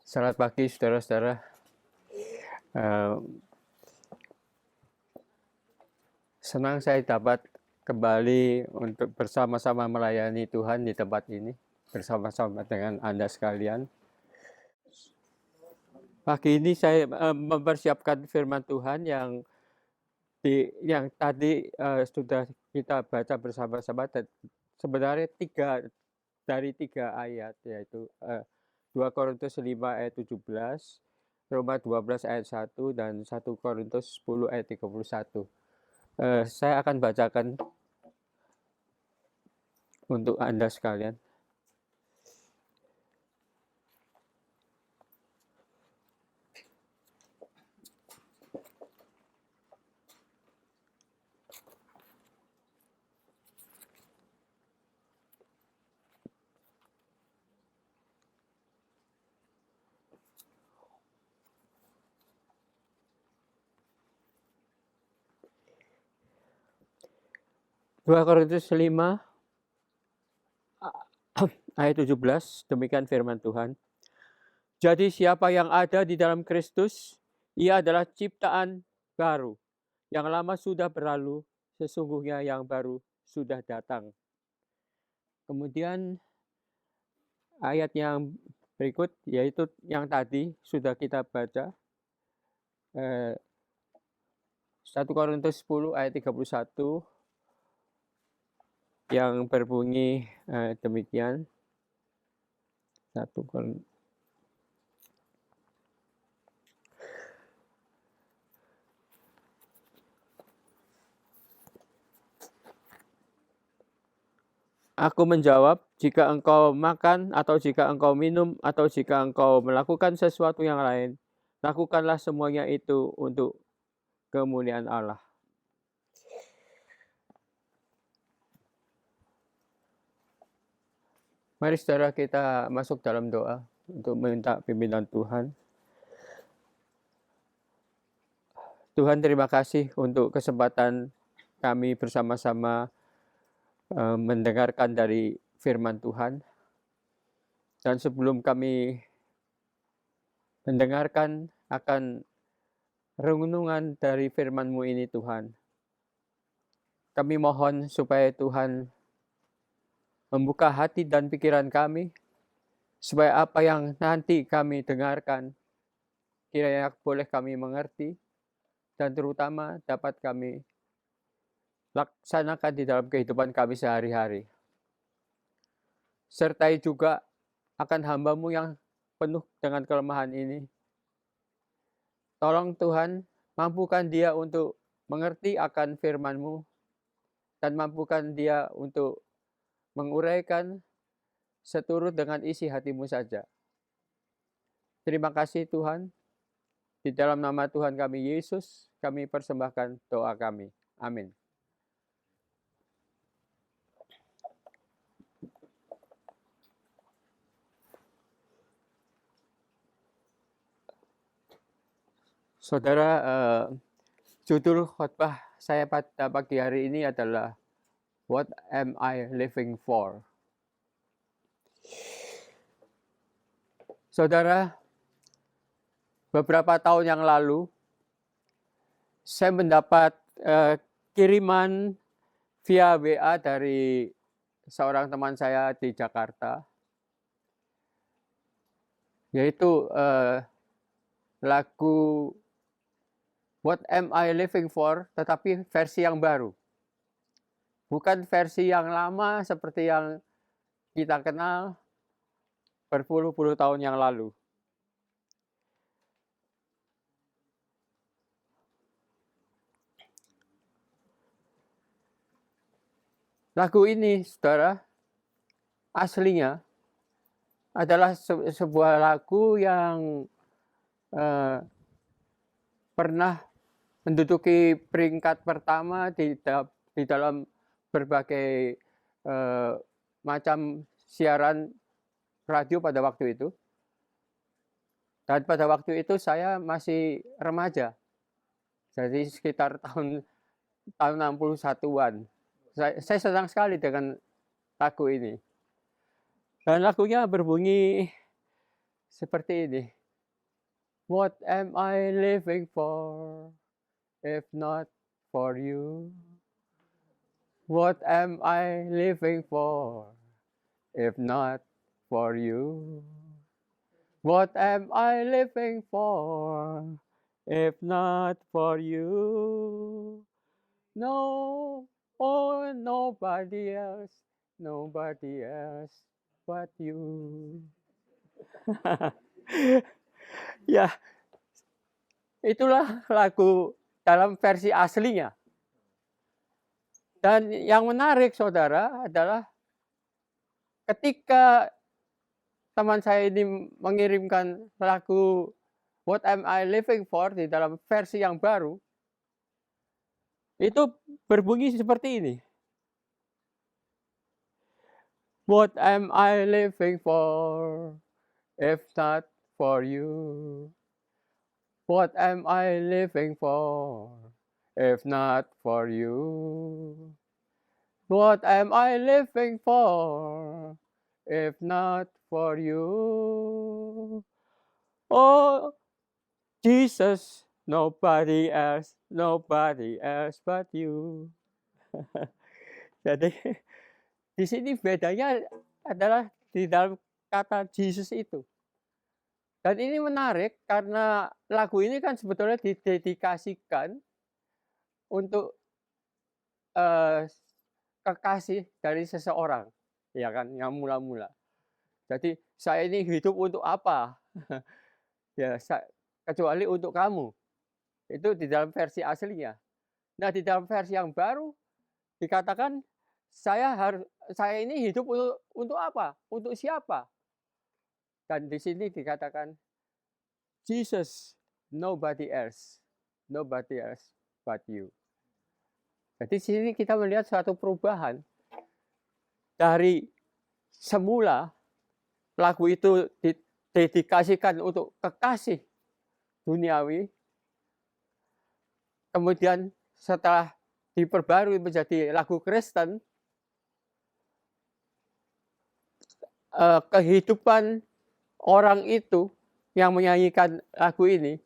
Selamat pagi saudara-saudara. Senang saya dapat kembali untuk bersama-sama melayani Tuhan di tempat ini, bersama-sama dengan Anda sekalian. Pagi ini saya mempersiapkan firman Tuhan yang tadi sudah kita baca bersama-sama. Sebenarnya dari tiga ayat, yaitu 2 Korintus 5 ayat 17, Roma 12 ayat 1, dan 1 Korintus 10 ayat 31. Saya akan bacakan untuk Anda sekalian. Dua Korintus 5 ayat 17, demikian firman Tuhan. Jadi siapa yang ada di dalam Kristus, ia adalah ciptaan baru. Yang lama sudah berlalu, sesungguhnya yang baru sudah datang. Kemudian ayat yang berikut, yaitu yang tadi sudah kita baca, 1 Korintus 10 ayat 31, yang berbunyi demikian. 1 Korintus. Aku menjawab, jika engkau makan atau jika engkau minum atau jika engkau melakukan sesuatu yang lain, lakukanlah semuanya itu untuk kemuliaan Allah. Mari saudara kita masuk dalam doa untuk meminta pimpinan Tuhan. Tuhan, terima kasih untuk kesempatan kami bersama-sama mendengarkan dari firman Tuhan. Dan sebelum kami mendengarkan akan renungan dari firman-Mu ini, Tuhan, kami mohon supaya Tuhan membuka hati dan pikiran kami, supaya apa yang nanti kami dengarkan kiranya boleh kami mengerti, dan terutama dapat kami laksanakan di dalam kehidupan kami sehari-hari. Sertai juga akan hamba-Mu yang penuh dengan kelemahan ini. Tolong Tuhan, mampukan dia untuk mengerti akan firman-Mu, dan mampukan dia untuk menguraikan seturut dengan isi hati-Mu saja. Terima kasih Tuhan. Di dalam nama Tuhan kami Yesus, kami persembahkan doa kami. Amin. Saudara, judul khotbah saya pada pagi hari ini adalah What am I living for? Saudara, beberapa tahun yang lalu saya mendapat kiriman via WA dari seorang teman saya di Jakarta, yaitu lagu What am I living for, tetapi versi yang baru. Bukan versi yang lama seperti yang kita kenal berpuluh-puluh tahun yang lalu. Lagu ini, saudara, aslinya adalah sebuah lagu yang pernah menduduki peringkat pertama di dalam berbagai macam siaran radio pada waktu itu. Dan pada waktu itu saya masih remaja. Jadi sekitar tahun 61-an. Saya senang sekali dengan lagu ini. Dan lagunya berbunyi seperti ini. What am I living for if not for you? What am I living for if not for you? What am I living for if not for you? No, oh, nobody else but you. Ya, itulah lagu dalam versi aslinya. Dan yang menarik, saudara, adalah ketika teman saya ini mengirimkan lagu What Am I Living For di dalam versi yang baru, itu berbunyi seperti ini. What am I living for if not for you? What am I living for if not for you? What am I living for if not for you? Oh, Jesus, nobody else but you. Jadi di sini bedanya adalah di dalam kata Jesus itu. Dan ini menarik karena lagu ini kan sebetulnya didedikasikan untuk kekasih dari seseorang, ya kan, yang mula-mula. Jadi saya ini hidup untuk apa? Ya, kecuali untuk kamu. Itu di dalam versi aslinya. Nah, di dalam versi yang baru dikatakan saya ini hidup untuk apa? Untuk siapa? Dan di sini dikatakan Jesus, nobody else but you. Jadi di sini kita melihat suatu perubahan dari semula lagu itu didedikasikan untuk kekasih duniawi, kemudian setelah diperbarui menjadi lagu Kristen, kehidupan orang itu yang menyanyikan lagu ini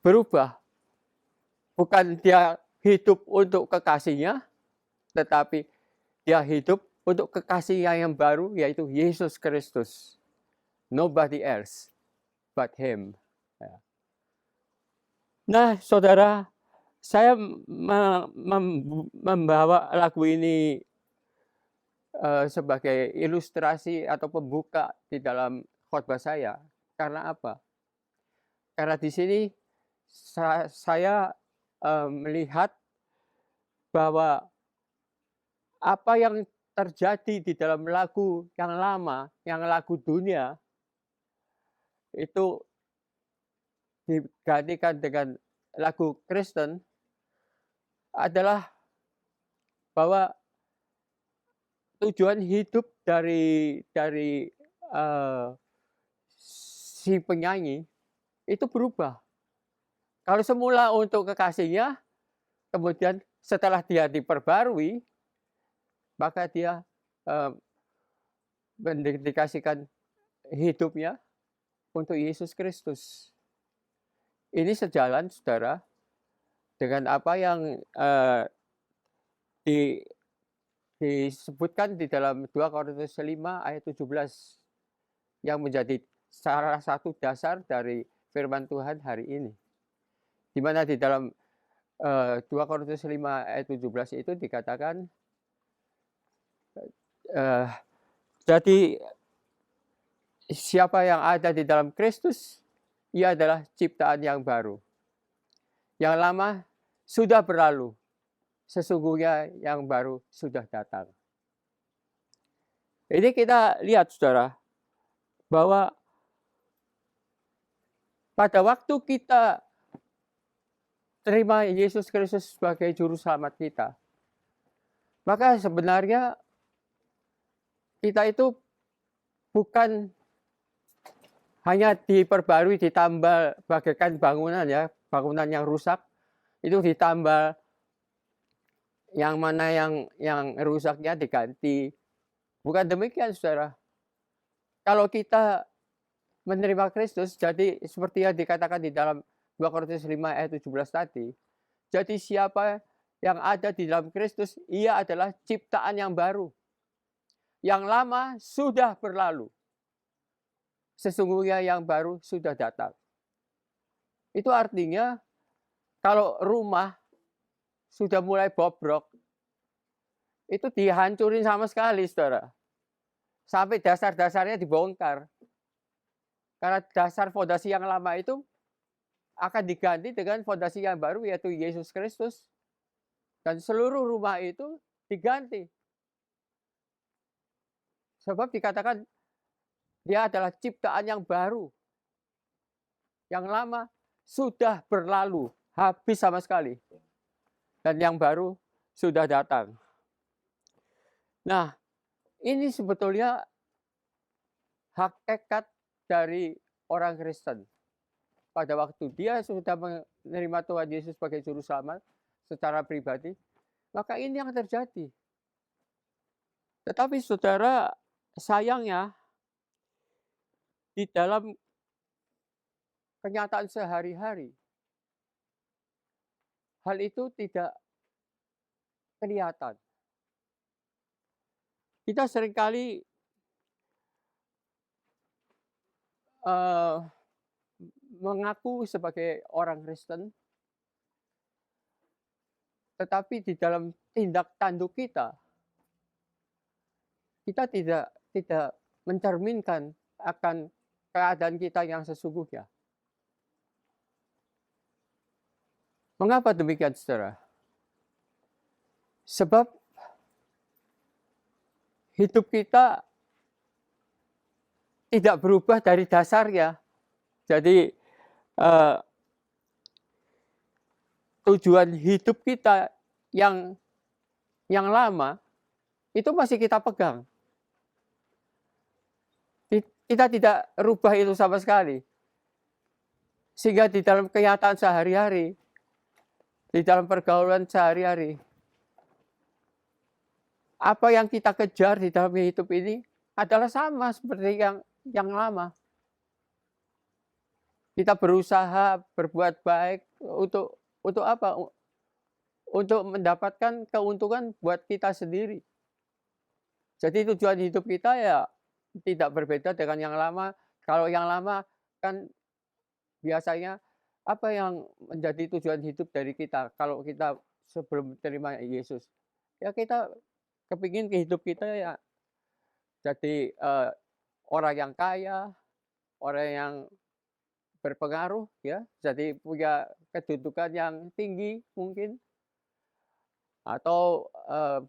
berubah. Bukan dia hidup untuk kekasihnya, tetapi dia hidup untuk kekasihnya yang baru, yaitu Yesus Kristus. Nobody else but Him. Nah, saudara, saya membawa lagu ini sebagai ilustrasi atau pembuka di dalam khotbah saya. Karena apa? Karena di sini saya melihat bahwa apa yang terjadi di dalam lagu yang lama, yang lagu dunia, itu digantikan dengan lagu Kristen adalah bahwa tujuan hidup dari si penyanyi itu berubah. Kalau semula untuk kekasihnya, kemudian setelah dia diperbarui, maka dia mendedikasikan hidupnya untuk Yesus Kristus. Ini sejalan, saudara, dengan apa yang disebutkan di dalam 2 Korintus 5 ayat 17 yang menjadi salah satu dasar dari firman Tuhan hari ini. Di mana di dalam 2 Korintus 5 ayat 17 itu dikatakan, jadi siapa yang ada di dalam Kristus, ia adalah ciptaan yang baru. Yang lama sudah berlalu, sesungguhnya yang baru sudah datang. Ini kita lihat, saudara, bahwa pada waktu kita terima Yesus Kristus sebagai juru selamat kita, maka sebenarnya kita itu bukan hanya diperbarui, ditambal bagaikan bangunan, ya, bangunan yang rusak itu ditambal, yang mana yang rusaknya diganti. Bukan demikian, saudara. Kalau kita menerima Kristus, jadi seperti yang dikatakan di dalam 2 Korintus 5 ayat 17 tadi, jadi siapa yang ada di dalam Kristus, ia adalah ciptaan yang baru. Yang lama sudah berlalu. Sesungguhnya yang baru sudah datang. Itu artinya kalau rumah sudah mulai bobrok, itu dihancurin sama sekali, saudara. Sampai dasar-dasarnya dibongkar. Karena dasar fondasi yang lama itu akan diganti dengan fondasi yang baru, yaitu Yesus Kristus. Dan seluruh rumah itu diganti. Sebab dikatakan dia adalah ciptaan yang baru. Yang lama sudah berlalu, habis sama sekali. Dan yang baru sudah datang. Nah, ini sebetulnya hakikat dari orang Kristen. Pada waktu dia sudah menerima Tuhan Yesus sebagai juru selamat secara pribadi, maka ini yang terjadi. Tetapi saudara, sayangnya di dalam kenyataan sehari-hari, hal itu tidak kelihatan. Kita seringkali mengaku sebagai orang Kristen, tetapi di dalam tindak tanduk kita tidak mencerminkan akan keadaan kita yang sesungguhnya. Mengapa demikian, saudara? Sebab hidup kita tidak berubah dari dasarnya. Jadi tujuan hidup kita yang lama itu masih kita pegang. Kita tidak rubah itu sama sekali. Sehingga di dalam kenyataan sehari-hari, di dalam pergaulan sehari-hari, apa yang kita kejar di dalam hidup ini adalah sama seperti yang lama. Kita berusaha berbuat baik untuk apa? Untuk mendapatkan keuntungan buat kita sendiri. Jadi tujuan hidup kita ya tidak berbeda dengan yang lama. Kalau yang lama kan biasanya apa yang menjadi tujuan hidup dari kita kalau kita sebelum terima Yesus? Ya kita kepingin hidup kita ya jadi orang yang kaya, orang yang berpengaruh, ya, jadi punya kedudukan yang tinggi mungkin, atau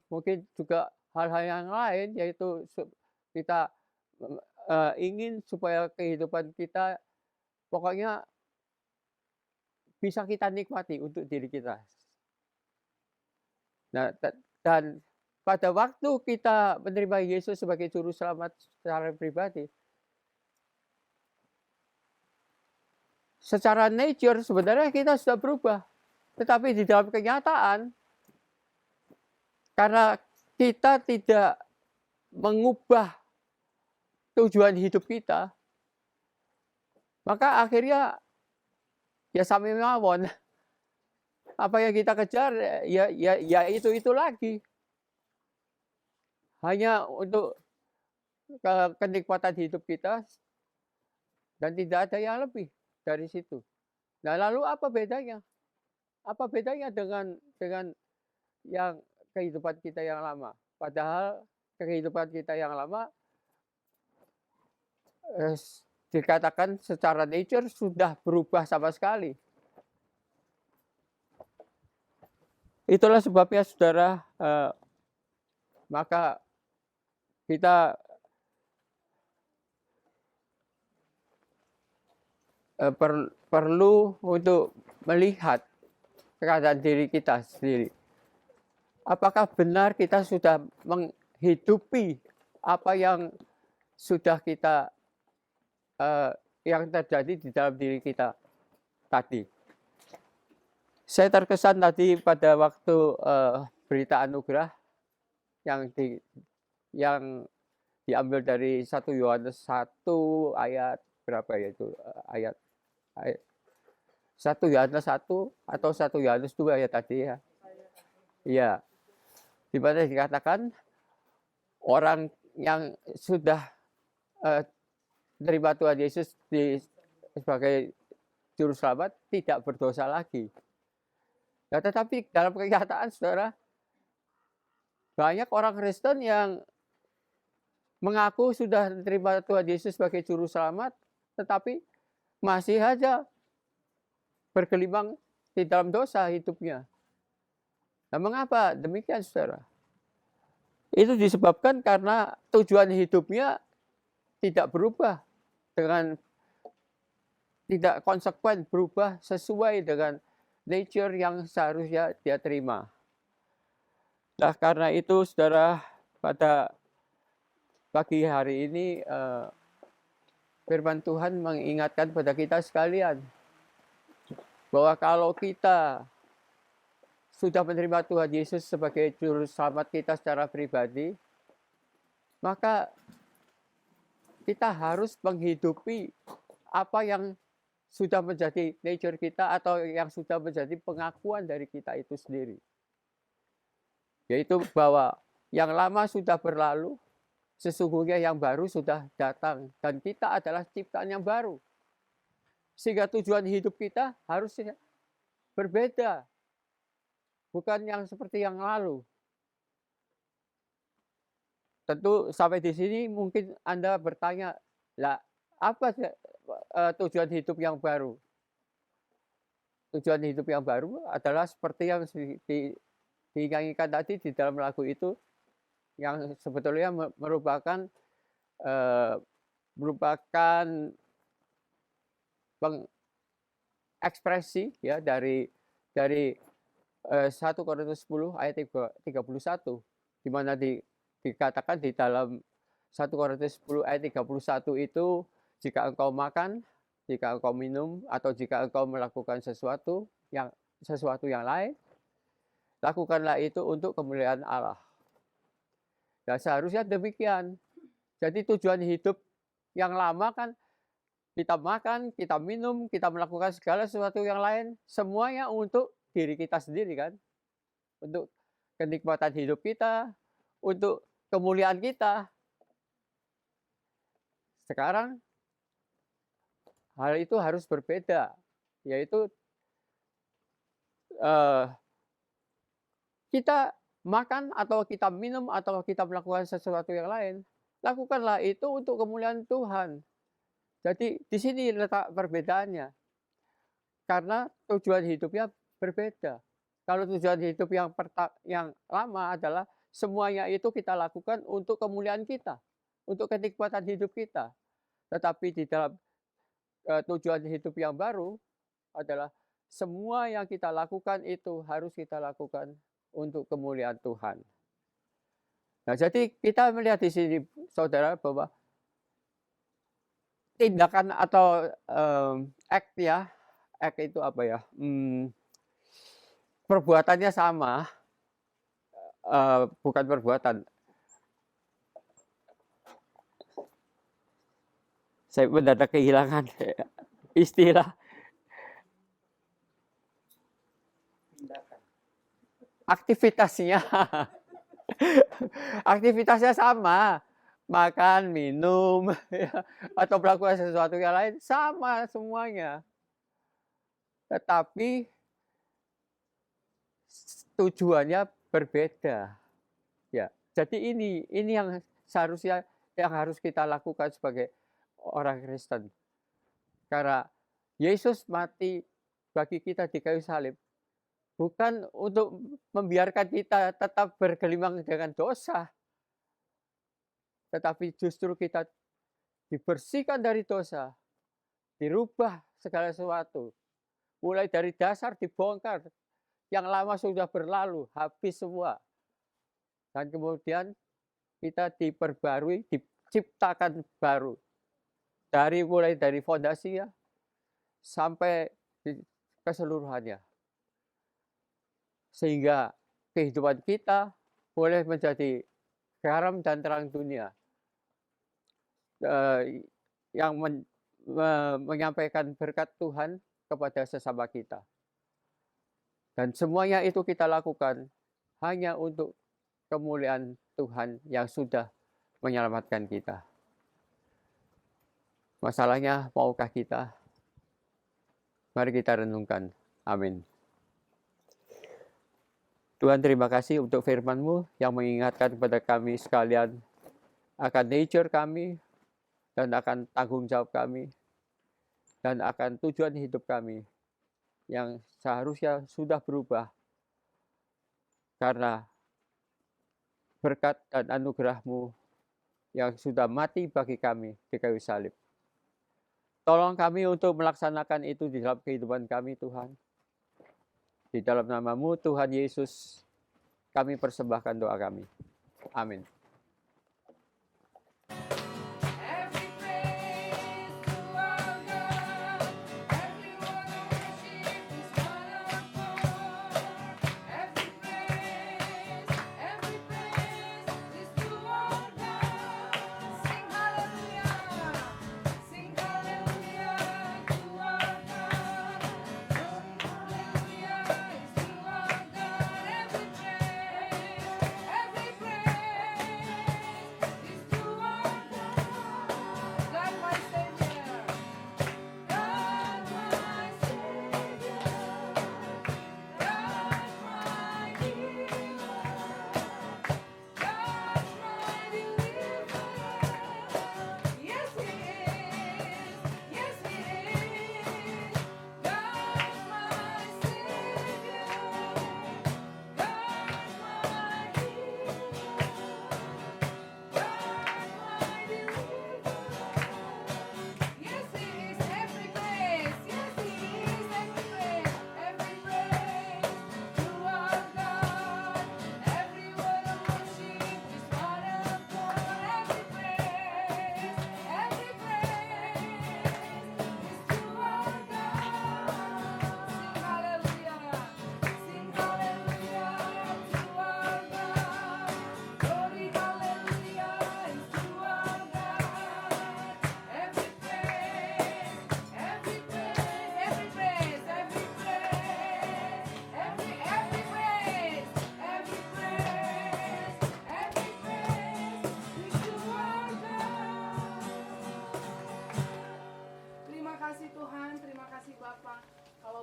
mungkin juga hal-hal yang lain, yaitu kita ingin supaya kehidupan kita pokoknya bisa kita nikmati untuk diri kita. Nah, dan pada waktu kita menerima Yesus sebagai juru selamat secara pribadi, secara nature sebenarnya kita sudah berubah. Tetapi di dalam kenyataan, karena kita tidak mengubah tujuan hidup kita, maka akhirnya ya sami mawon. Apa yang kita kejar ya itu lagi. Hanya untuk kenikmatan hidup kita dan tidak ada yang lebih dari situ. Nah, lalu apa bedanya? Apa bedanya dengan yang kehidupan kita yang lama? Padahal kehidupan kita yang lama dikatakan secara nature sudah berubah sama sekali. Itulah sebabnya, saudara, maka kita perlu untuk melihat keadaan diri kita sendiri. Apakah benar kita sudah menghidupi apa yang sudah kita yang terjadi di dalam diri kita tadi? Saya terkesan tadi pada waktu berita anugerah yang diambil dari 1 Yohanes 1 ayat berapa ya itu ayat 1 Yohanes 1 atau 1 Yohanes 2 ya tadi ya. Iya. Di mana dikatakan orang yang sudah menerima Tuhan Yesus sebagai juru selamat tidak berdosa lagi. Nah, tetapi dalam kenyataan saudara, banyak orang Kristen yang mengaku sudah menerima Tuhan Yesus sebagai juru selamat, tetapi masih saja bergelimang di dalam dosa hidupnya. Nah, mengapa demikian saudara? Itu disebabkan karena tujuan hidupnya tidak berubah dengan tidak konsekuen, berubah sesuai dengan nature yang seharusnya dia terima. Nah, karena itu saudara, pada pagi hari ini firman Tuhan mengingatkan pada kita sekalian bahwa kalau kita sudah menerima Tuhan Yesus sebagai juru selamat kita secara pribadi, maka kita harus menghidupi apa yang sudah menjadi nature kita atau yang sudah menjadi pengakuan dari kita itu sendiri. Yaitu bahwa yang lama sudah berlalu, sesungguhnya yang baru sudah datang. Dan kita adalah ciptaan yang baru. Sehingga tujuan hidup kita harus berbeda. Bukan yang seperti yang lalu. Tentu sampai di sini mungkin Anda bertanya, lah apa tujuan hidup yang baru? Tujuan hidup yang baru adalah seperti yang dinyanyikan tadi di dalam lagu itu, yang sebetulnya merupakan pengekspresi ya dari 1 Korintus 10 ayat 31, di mana dikatakan di dalam 1 Korintus 10 ayat 31 itu, jika engkau makan, jika engkau minum, atau jika engkau melakukan sesuatu yang lain, lakukanlah itu untuk kemuliaan Allah. Nah, seharusnya demikian. Jadi tujuan hidup yang lama kan kita makan, kita minum, kita melakukan segala sesuatu yang lain, semuanya untuk diri kita sendiri kan. Untuk kenikmatan hidup kita, untuk kemuliaan kita. Sekarang hal itu harus berbeda, yaitu kita makan atau kita minum atau kita melakukan sesuatu yang lain, lakukanlah itu untuk kemuliaan Tuhan. Jadi di sini letak perbedaannya. Karena tujuan hidupnya berbeda. Kalau tujuan hidup yang lama adalah semuanya itu kita lakukan untuk kemuliaan kita, untuk kenikmatan hidup kita. Tetapi di dalam tujuan hidup yang baru adalah semua yang kita lakukan itu harus kita lakukan untuk kemuliaan Tuhan. Nah, jadi kita melihat di sini, saudara, bahwa tindakan atau act itu apa ya? Perbuatannya sama, bukan perbuatan. Saya mendadak kehilangan istilah. Aktivitasnya, aktivitasnya sama, makan, minum, atau melakukan sesuatu yang lain sama semuanya. Tetapi tujuannya berbeda. Ya, jadi ini yang seharusnya yang harus kita lakukan sebagai orang Kristen. Karena Yesus mati bagi kita di kayu salib bukan untuk membiarkan kita tetap bergelimang dengan dosa, tetapi justru kita dibersihkan dari dosa, dirubah segala sesuatu. Mulai dari dasar dibongkar, yang lama sudah berlalu, habis semua. Dan kemudian kita diperbarui, diciptakan baru. Mulai dari fondasinya sampai keseluruhannya. Sehingga kehidupan kita boleh menjadi garam dan terang dunia. Yang menyampaikan berkat Tuhan kepada sesama kita. Dan semuanya itu kita lakukan hanya untuk kemuliaan Tuhan yang sudah menyelamatkan kita. Masalahnya, maukah kita? Mari kita renungkan. Amin. Tuhan, terima kasih untuk firman-Mu yang mengingatkan kepada kami sekalian akan nature kami dan akan tanggung jawab kami dan akan tujuan hidup kami yang seharusnya sudah berubah karena berkat dan anugerah-Mu yang sudah mati bagi kami di kayu salib. Tolong kami untuk melaksanakan itu di dalam kehidupan kami, Tuhan. Di dalam nama-Mu, Tuhan Yesus, kami persembahkan doa kami. Amin.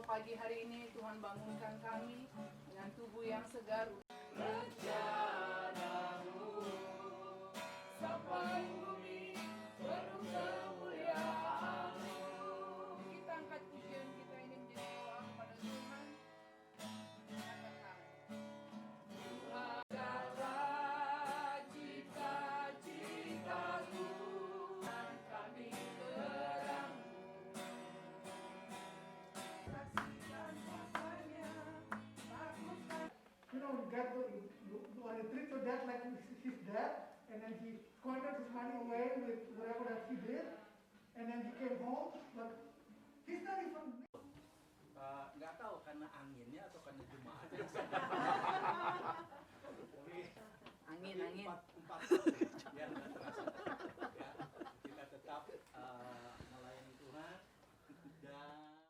Pagi hari ini Tuhan bangunkan kami dengan tubuh yang segar. Rencanamu sampai bumi penuh kemuliaan-Mu. Kita angkat pujian kita ini menjadi doa kepada Tuhan. Katakan, Tuhan adalah cita-citaku dan kami terang. You know, get the treat your dad like his dad, and then he squandered his money away with whatever that he did, and then he came home, but he's not even. Nggak tahu karena anginnya